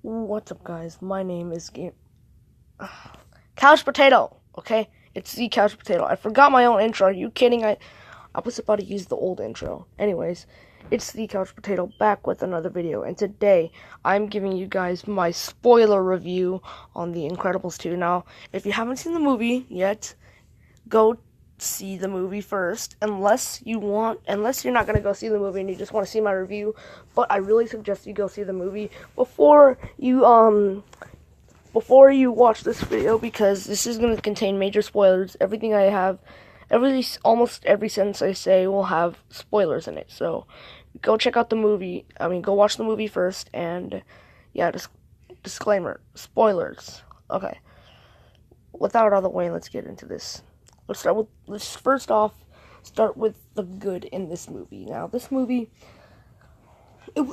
What's up, guys? My name is Couch Potato. Okay, it's the Couch Potato. I forgot my own intro. Are you kidding? I was about to use the old intro. Anyways, it's the Couch Potato back with another video, and today I'm giving you guys my spoiler review on The Incredibles 2. Now, if you haven't seen the movie yet, go see the movie first, unless you're not gonna go see the movie and you just want to see my review. But I really suggest you go see the movie before you watch this video, because this is gonna contain major spoilers. Everything I have, almost every sentence I say will have spoilers in it. So go check out the movie. Go watch the movie first, and yeah, disclaimer, spoilers. Okay. Without it out of the way, let's get into this. Let's first off start with the good in this movie. Now, this movie, it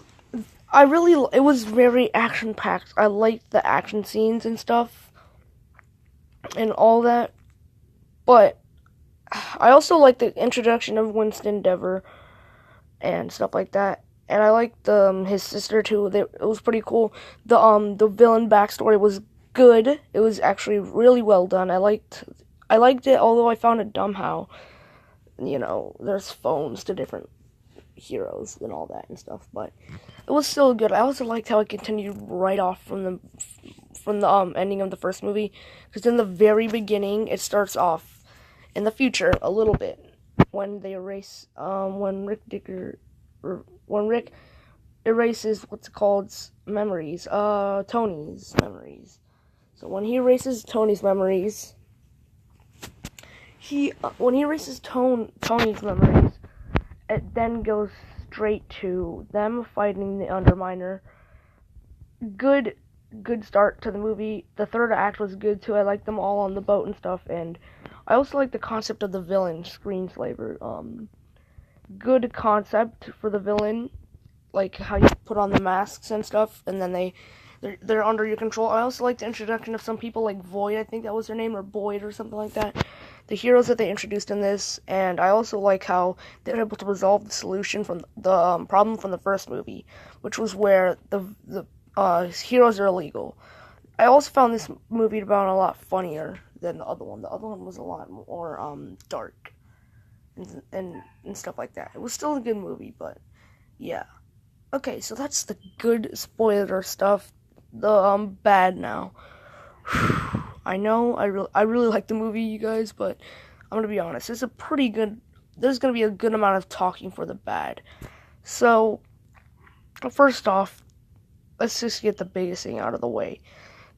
was very action packed. I liked the action scenes and stuff, and all that. But I also liked the introduction of Winston Dever and stuff like that. And I liked his sister too. It was pretty cool. The villain backstory was good. It was actually really well done. I liked it, although I found it dumb how, there's phones to different heroes and all that and stuff, but it was still good. I also liked how it continued right off from the ending of the first movie, because in the very beginning, it starts off in the future a little bit, when they erase, when Rick erases what's called memories, Tony's memories. So when he erases Tony's memories, when he erases Tony's memories, it then goes straight to them fighting the Underminer. Good start to the movie. The third act was good too. I liked them all on the boat and stuff, and I also like the concept of the villain, Screenslaver. Good concept for the villain, like how you put on the masks and stuff, and then they're under your control. I also like the introduction of some people like Void, I think that was their name, or Boyd or something like that. The heroes that they introduced in this, and I also like how they were able to resolve the solution from the problem from the first movie, which was where the heroes are illegal. I also found this movie to be a lot funnier than the other one. The other one was a lot more dark and stuff like that. It was still a good movie, but yeah. Okay, so that's the good spoiler stuff. The bad now. I know I really like the movie, you guys, but I'm gonna be honest. There's gonna be a good amount of talking for the bad. So first off, let's just get the biggest thing out of the way.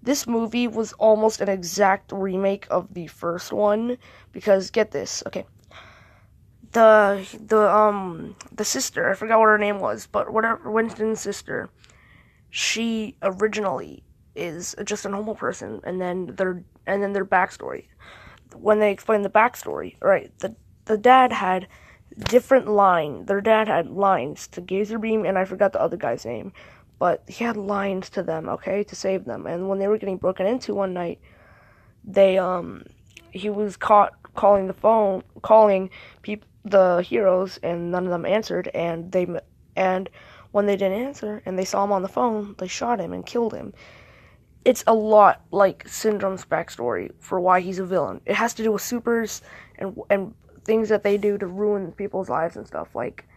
This movie was almost an exact remake of the first one, because get this, okay. The sister, I forgot what her name was, but whatever, Winston's sister, she originally is just a normal person, and then their backstory. When they explain the backstory, right? The dad had different line. Their dad had lines to Gazer Beam, and I forgot the other guy's name, but he had lines to them, okay, to save them. And when they were getting broken into one night, he was caught calling the heroes, and none of them answered, and when they didn't answer and they saw him on the phone, they shot him and killed him. It's a lot like Syndrome's backstory for why he's a villain. It has to do with supers and things that they do to ruin people's lives and stuff. Like,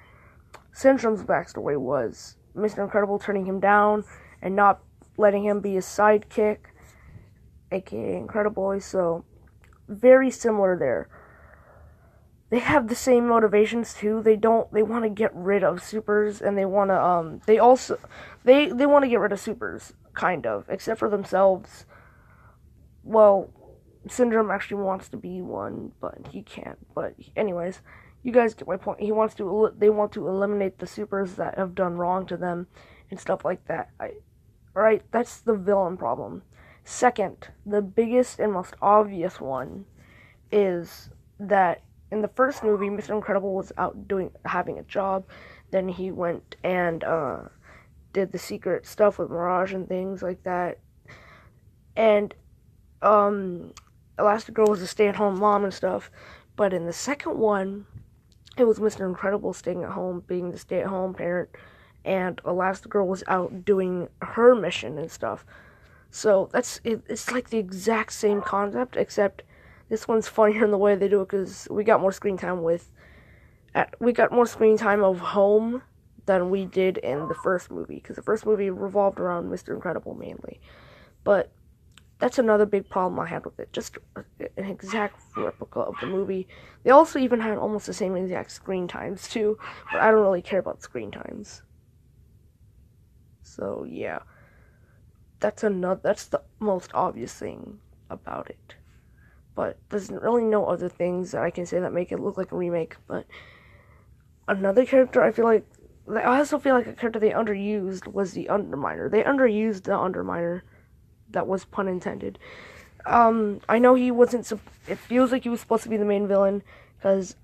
Syndrome's backstory was Mr. Incredible turning him down and not letting him be his sidekick, aka Incrediboy. So very similar there. They have the same motivations too. They want to get rid of supers, and they want to they want to get rid of supers, kind of, except for themselves. Well, Syndrome actually wants to be one, but he can't. But anyways, you guys get my point. They want to eliminate the supers that have done wrong to them and stuff like that. Right? That's the villain problem. Second, the biggest and most obvious one is that in the first movie, Mr. Incredible was out having a job. Then he went and did the secret stuff with Mirage and things like that. And Elastigirl was a stay-at-home mom and stuff. But in the second one, it was Mr. Incredible staying at home, being the stay-at-home parent, and Elastigirl was out doing her mission and stuff. So that's it. It's like the exact same concept, except this one's funnier in the way they do it because we got more screen time of home than we did in the first movie, because the first movie revolved around Mr. Incredible mainly. But that's another big problem I had with it. Just an exact replica of the movie. They also even had almost the same exact screen times too, but I don't really care about screen times. So yeah, that's the most obvious thing about it. But there's really no other things that I can say that make it look like a remake. But another character I also feel like a character they underused was the Underminer. They underused the Underminer. That was pun intended. I know he wasn't. It feels like he was supposed to be the main villain because,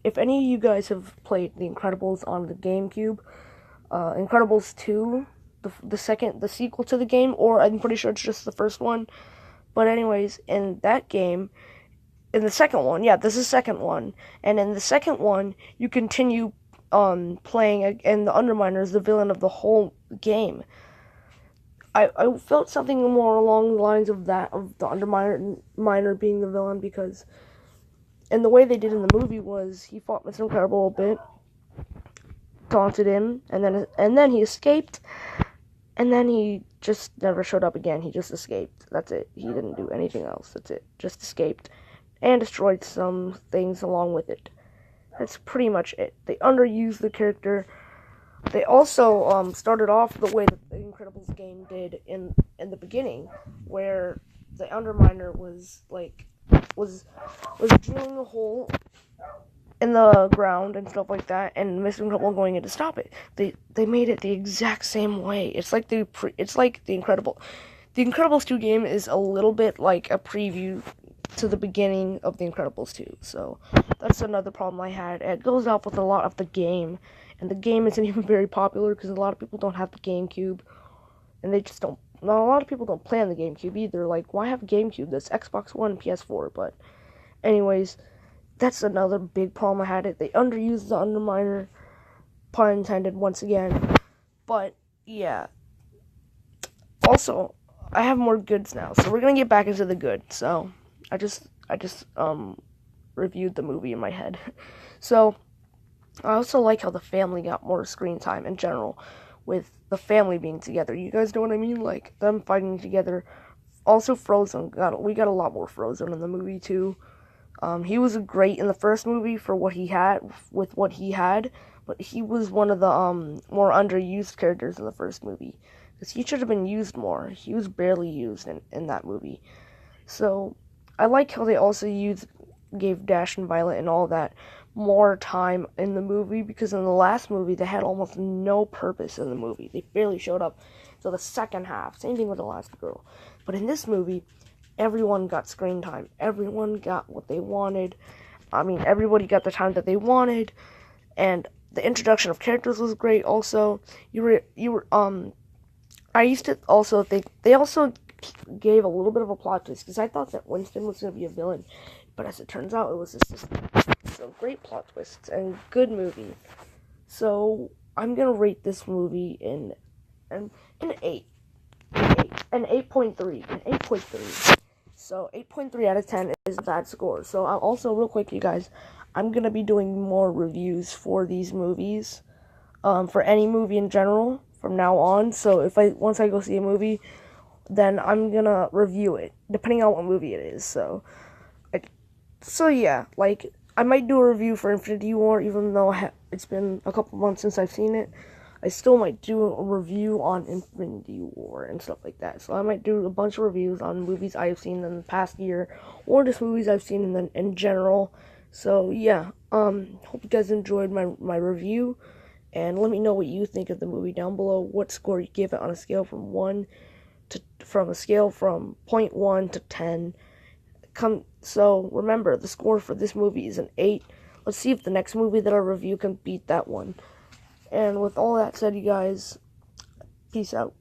if any of you guys have played The Incredibles on the GameCube, Incredibles 2, the sequel to the game, or I'm pretty sure it's just the first one. But anyways, in that game, in the second one, yeah, this is the second one, and in the second one, you continue playing, and the Underminer is the villain of the whole game. I felt something more along the lines of that, of the Underminer being the villain, because, and the way they did in the movie was he fought Mr. Incredible a bit, taunted him, and then he escaped, and then he just never showed up again. He just escaped. That's it. He didn't do anything else. That's it. Just escaped, and destroyed some things along with it. That's pretty much it. They underused the character. They also started off the way that the Incredibles game did in the beginning, where the Underminer was drilling a hole in the ground and stuff like that, and Mr. Incredible going in to stop it. They made it the exact same way. It's like the Incredibles 2 game is a little bit like a preview to the beginning of the Incredibles 2. So that's another problem I had. It goes off with a lot of the game. And the game isn't even very popular because a lot of people don't have the GameCube. And they just don't. Well, a lot of people don't play on the GameCube either. Like, why have a GameCube? That's Xbox One and PS4. But, anyways, that's another big problem I had. They underused the Underminer. Pun intended once again. But, yeah. Also, I have more goods now. So we're going to get back into the good. So, I just reviewed the movie in my head. So, I also like how the family got more screen time in general, with the family being together. You guys know what I mean? Like, them fighting together. Also, Frozone. We got a lot more Frozone in the movie, too. He was great in the first movie for what he had, but he was one of the more underused characters in the first movie. Because he should have been used more. He was barely used in that movie. So, I like how they also gave Dash and Violet and all that more time in the movie, because in the last movie they had almost no purpose in the movie. They barely showed up till the second half. Same thing with Elastigirl. But in this movie, everyone got screen time. Everyone got what they wanted. I mean, everybody got the time that they wanted, and the introduction of characters was great. Also, I used to also think they also gave a little bit of a plot twist, because I thought that Winston was going to be a villain, but as it turns out, it was assistant. So, great plot twists and good movie. So, I'm gonna rate this movie in an 8. An 8.3. An 8.3. So, 8.3 out of 10 is a bad score. So, also, real quick, you guys, I'm gonna be doing more reviews for these movies. For any movie in general, from now on. So, once I go see a movie, then I'm gonna review it, depending on what movie it is. So yeah, like, I might do a review for Infinity War, even though it's been a couple months since I've seen it. I still might do a review on Infinity War and stuff like that. So I might do a bunch of reviews on movies I've seen in the past year, or just movies I've seen in general. So yeah, hope you guys enjoyed my review, and let me know what you think of the movie down below. What score you give it on a scale from 0.1 to 10. So remember, the score for this movie is an 8. Let's see if the next movie that I review can beat that one. And with all that said, you guys, peace out.